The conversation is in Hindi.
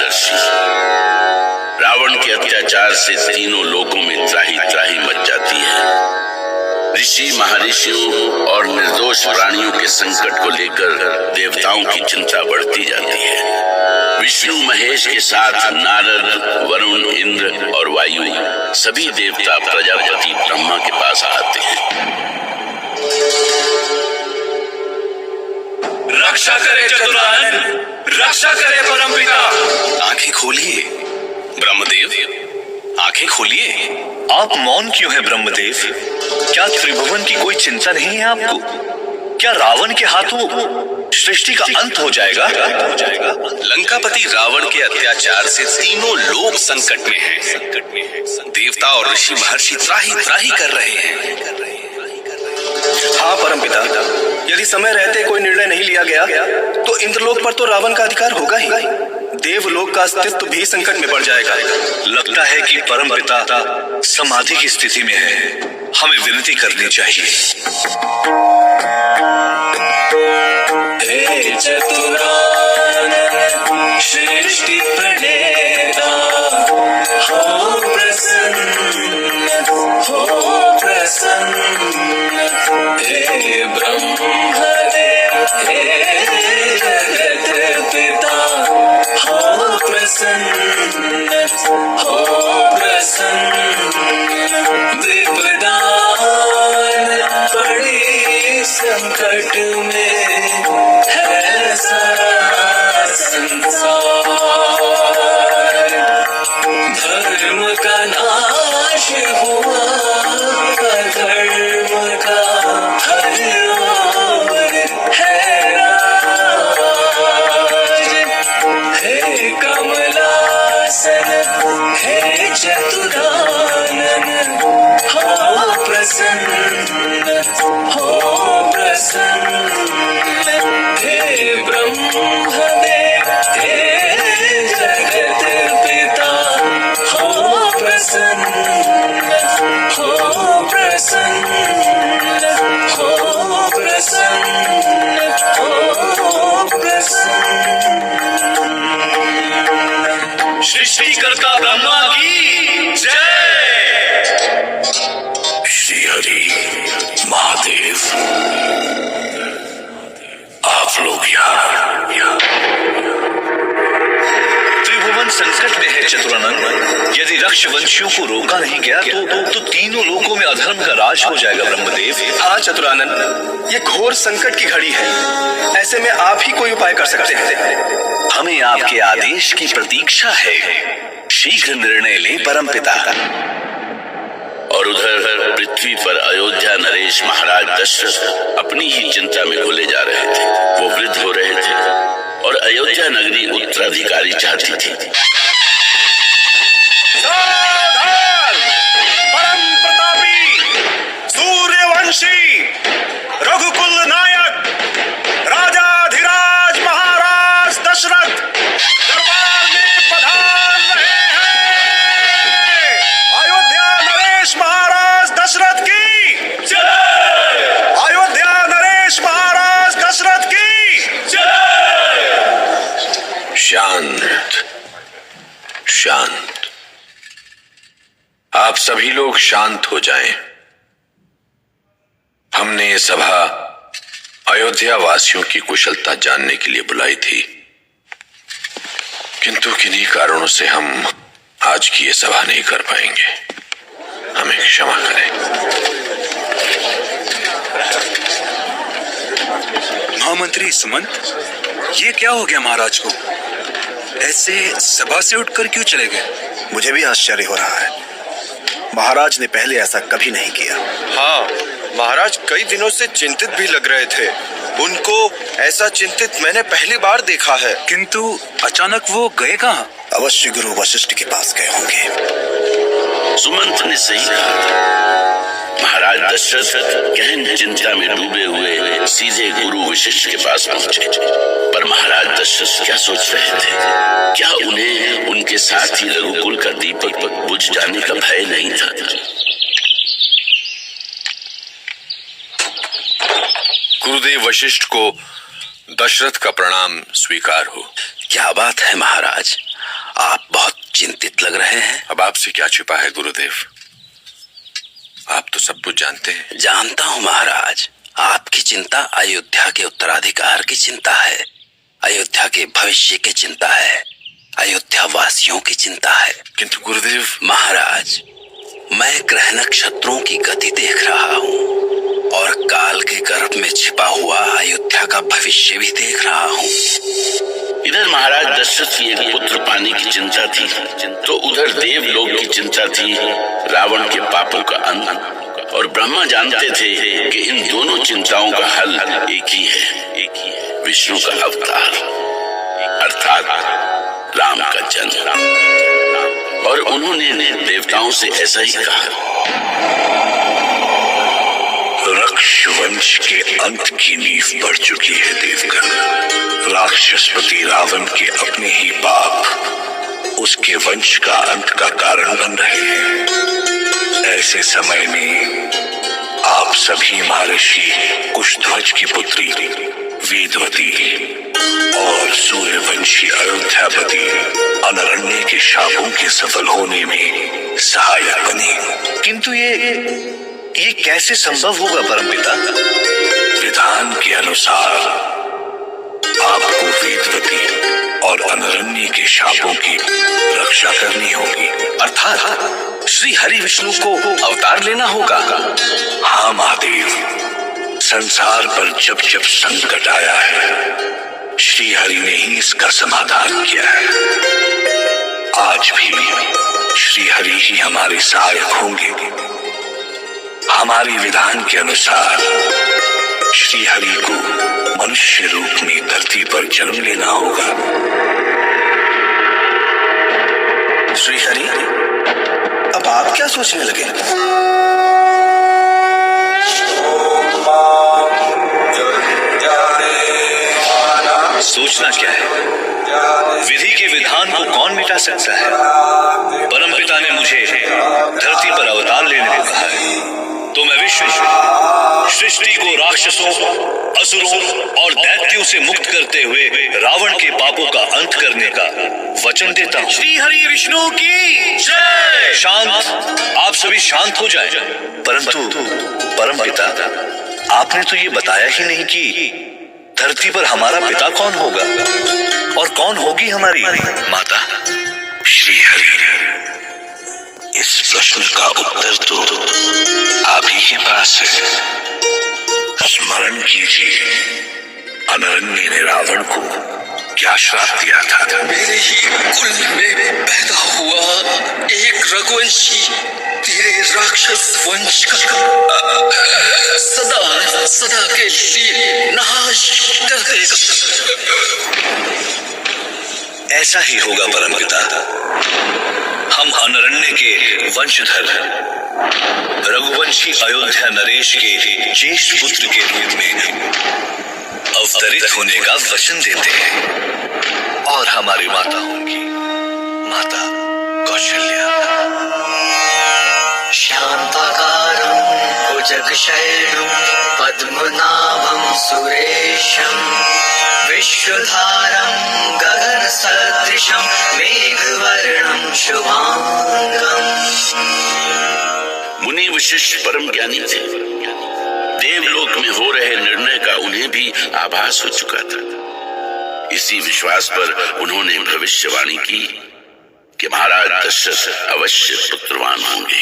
महर्षि। रावण के अत्याचार से तीनों लोकों में त्राही त्राही मच जाती है। ऋषि महर्षियों और निर्दोष प्राणियों के संकट को लेकर देवताओं की चिंता बढ़ती जाती है। विष्णु महेश के साथ नारद, वरुण, इंद्र और वायु सभी देवता प्रजापति ब्रह्मा के पास आते हैं। रक्षा करे चतुरानन, रक्षा करे परमपिता। आंखें खोलिए ब्रह्मदेव, आंखें खोलिए। आप मौन क्यों हैं ब्रह्मदेव? क्या त्रिभुवन की कोई चिंता नहीं है आपको? क्या रावण के हाथों सृष्टि का अंत हो जाएगा? लंकापति रावण के अत्याचार से तीनों लोग संकट में हैं। देवता और ऋषि महर्षि त्राही त्राही कर रहे हैं। हाँ परमपिता, यदि समय रहते कोई निर्णय नहीं लिया गया तो इंद्रलोक पर तो रावण का अधिकार होगा ही। देवलोक का अस्तित्व भी संकट में पड़ जाएगा। लगता है कि परमपिता समाधि की स्थिति में है। हमें विनती करनी चाहिए। हे चतुरानन सृष्टि प्रणेता, हो प्रसन्न, हो प्रसन्न। हे ब्रह्मदेव, हे जगत पिता, हो प्रसन्न, हो प्रसन्न। विपदान पड़ी संकट में है सारा संसार। धर्म का नाश हुआ, धर्म का हर ओर है राज। हे कमलासन, हे चतुरानन, हो प्रसन्न, हो प्रसन्न। हे ब्रह्मदेव, हे जगत पिता, हो प्रसन्न, हो प्रसन्न, हो प्रसन्न, हो प्रसन्न। सृष्टिकर्ता ब्रह्मा की जय। श्री हरि महादेव, आप लोग यहाँ। त्रिभुवन संकट में है चतुरानन। यदि रक्षवंशियों को रोका नहीं गया तो तीनों लोकों में अधर्म का राज हो जाएगा ब्रह्मदेव। हाँ चतुरानन, ये घोर संकट की घड़ी है। ऐसे में आप ही कोई उपाय कर सकते हैं। हमें आपके आदेश की प्रतीक्षा है। शीघ्र निर्णय लें परमपिता। और उधर पृथ्वी पर अयोध्या नरेश महाराज दशरथ अपनी ही चिंता में घुले जा रहे थे। वो वृद्ध हो रहे थे और अयोध्या नगरी उत्तराधिकारी चाहती थी। सावधान! परम प्रतापी, सूर्यवंशी, रघुकुल नायक, राजाधिराज महाराज दशरथ दरबार में पधार रहे हैं। अयोध्या नरेश महाराज दशरथ की जय! अयोध्या नरेश महाराज दशरथ की जय! शांत शांत, आप सभी लोग शांत हो जाएं। हमने ये सभा अयोध्या वासियों की कुशलता जानने के लिए बुलाई थी, किंतु किन्हीं कारणों से हम आज की ये सभा नहीं कर पाएंगे। हमें क्षमा करें। महामंत्री सुमंत, ये क्या हो गया महाराज को? ऐसे सभा से उठकर क्यों चले गए? मुझे भी आश्चर्य हो रहा है। महाराज ने पहले ऐसा कभी नहीं किया। हाँ, महाराज कई दिनों से चिंतित भी लग रहे थे। उनको ऐसा चिंतित मैंने पहली बार देखा है। किंतु अचानक वो गए कहाँ? अवश्य गुरु वशिष्ठ के पास गए होंगे। सुमंत ने सही कहा था। महाराज दशरथ गहन चिंता में डूबे हुए सीधे गुरु वशिष्ठ के पास पहुंचे। पर महाराज दशरथ क्या सोच रहे थे? क्या उन्हें उनके साथ ही रघुकुल का दीपक बुझ जाने का भय नहीं था? गुरुदेव वशिष्ठ को दशरथ का प्रणाम स्वीकार हो। क्या बात है महाराज, आप बहुत चिंतित लग रहे हैं। अब आपसे क्या छिपा है गुरुदेव, आप तो सब कुछ जानते हैं। जानता हूँ महाराज, आपकी चिंता अयोध्या के उत्तराधिकार की चिंता है, अयोध्या के भविष्य की चिंता है, अयोध्या वासियों की चिंता है। किंतु गुरुदेव, महाराज, मैं ग्रह नक्षत्रों की गति देख रहा हूँ और काल के गर्भ में छिपा हुआ अयोध्या का भविष्य भी देख रहा हूँ। इधर महाराज दशरथ की एक पुत्र पाने की चिंता थी, तो उधर देवलोक की चिंता थी रावण के पापों का अंत। और ब्रह्मा जानते थे कि इन दोनों चिंताओं का हल एक ही है, विष्णु का अवतार अर्थात राम का जन्म। और उन्होंने देवताओं से ऐसा ही कहा। रक्ष वंश के अंत की नींव पड़ चुकी है देवगण। राक्षसपति रावण के अपने ही पाप उसके वंश का अंत का कारण बन रहे हैं। ऐसे समय में आप सभी महर्षि कुशध्वज की पुत्री वेदवती और सूर्यवंशी अयोध्यापति अनरण्य के शापों के सफल होने में सहायक बने। किंतु ये कैसे संभव होगा परमपिता? विधान के अनुसार आपको वेदवती और अनरण्य के शापों की रक्षा करनी होगी, अर्थात श्री हरि विष्णु को अवतार लेना होगा। हाँ महादेव, संसार पर जब जब संकट आया है, श्री हरि ने ही इसका समाधान किया है। आज भी श्री हरि ही हमारे सहायक होंगे। हमारे विधान के अनुसार श्री हरि को मनुष्य रूप में धरती पर जन्म लेना होगा। श्री हरि, अब आप क्या सोचने लगे? सोचना क्या है? विधि के विधान को कौन मिटा सकता है? परमपिता ने मुझे धरती पर अवतार लेने को कहा है, तो मैं विश्व सृष्टि को राक्षसों, असुरों और दैत्यों से मुक्त करते हुए रावण के पापों का अंत करने का वचन देता हूँ। श्री हरि विष्णु की जय। शांत, आप सभी शांत हो जाएं। परंतु परमपिता, आपने तो ये बताया ही नहीं कि धरती पर हमारा पिता कौन होगा और कौन होगी हमारी माता? श्री हरि, इस प्रश्न का उत्तर तो आप ही के पास है। स्मरण कीजिए, अनरण्य ने रावण को क्या श्राप दिया था? मेरे ही कुल में पैदा हुआ एक रघुवंशी तेरे राक्षस वंश का सदा सदा के लिए नाश कर देगा। ऐसा ही होगा परमपिता। हम अनरण्य के वंशधर रघुवंशी अयोध्या नरेश के ज्येष्ठ पुत्र के रूप में अवतरित होने का वचन देते हैं और हमारी माता होंगी माता कौशल्या। शांताकारं भुजगशयनं पद्मनाभं सुरेशं विश्वधारं गगनसदृशं मेघवर्णं शुभांगं। मुनि वशिष्ठ परम ज्ञानी थे। देवलोक में हो रहे निर्णय का उन्हें भी आभास हो चुका था। इसी विश्वास पर उन्होंने भविष्यवाणी की कि महाराज दशरथ अवश्य पुत्रवान होंगे।